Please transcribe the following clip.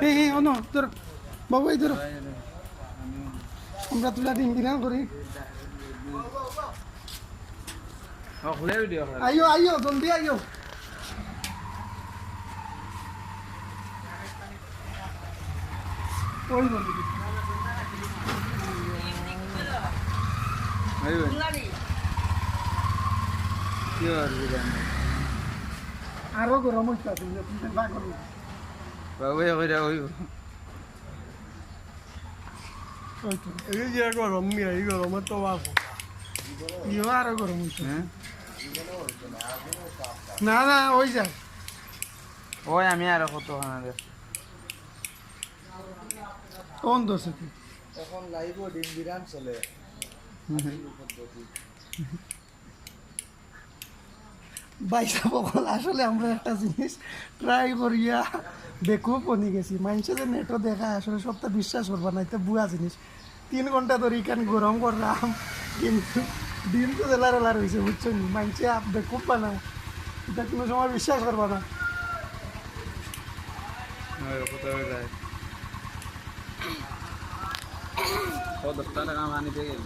এই অন তোর বাবু এই তোর আমরা তুলা ডিম দিলাম করি আইও আইও জলদি আইও ওই বলি আরো গরম হইতে আছে এই যে গরম এই গরমের তো আছে ইও আরো গরম হইছে না না ওই যা ওই আমি আরো কত খানা দেখ কোন দোষে কি এখন লাইভ ডিম বিরান চলে বাইসা বকল আসলে আমরা একটা জিনিস ট্রাই করিয়া বেকুব বনি গেছি মানুষে যে নেটও দেখা আসলে সবটা বিশ্বাস করবা না এটা বুয়া জিনিস 3 ঘন্টা ধরে এখানে গরম করলাম কিন্তু ডিম তো জেলার হয়েছে বুঝছো নি মানুষে বেকুব বানাও এটা কোনো সময় বিশ্বাস করবা না ও 10 টাকা পানি পেয়ে গেল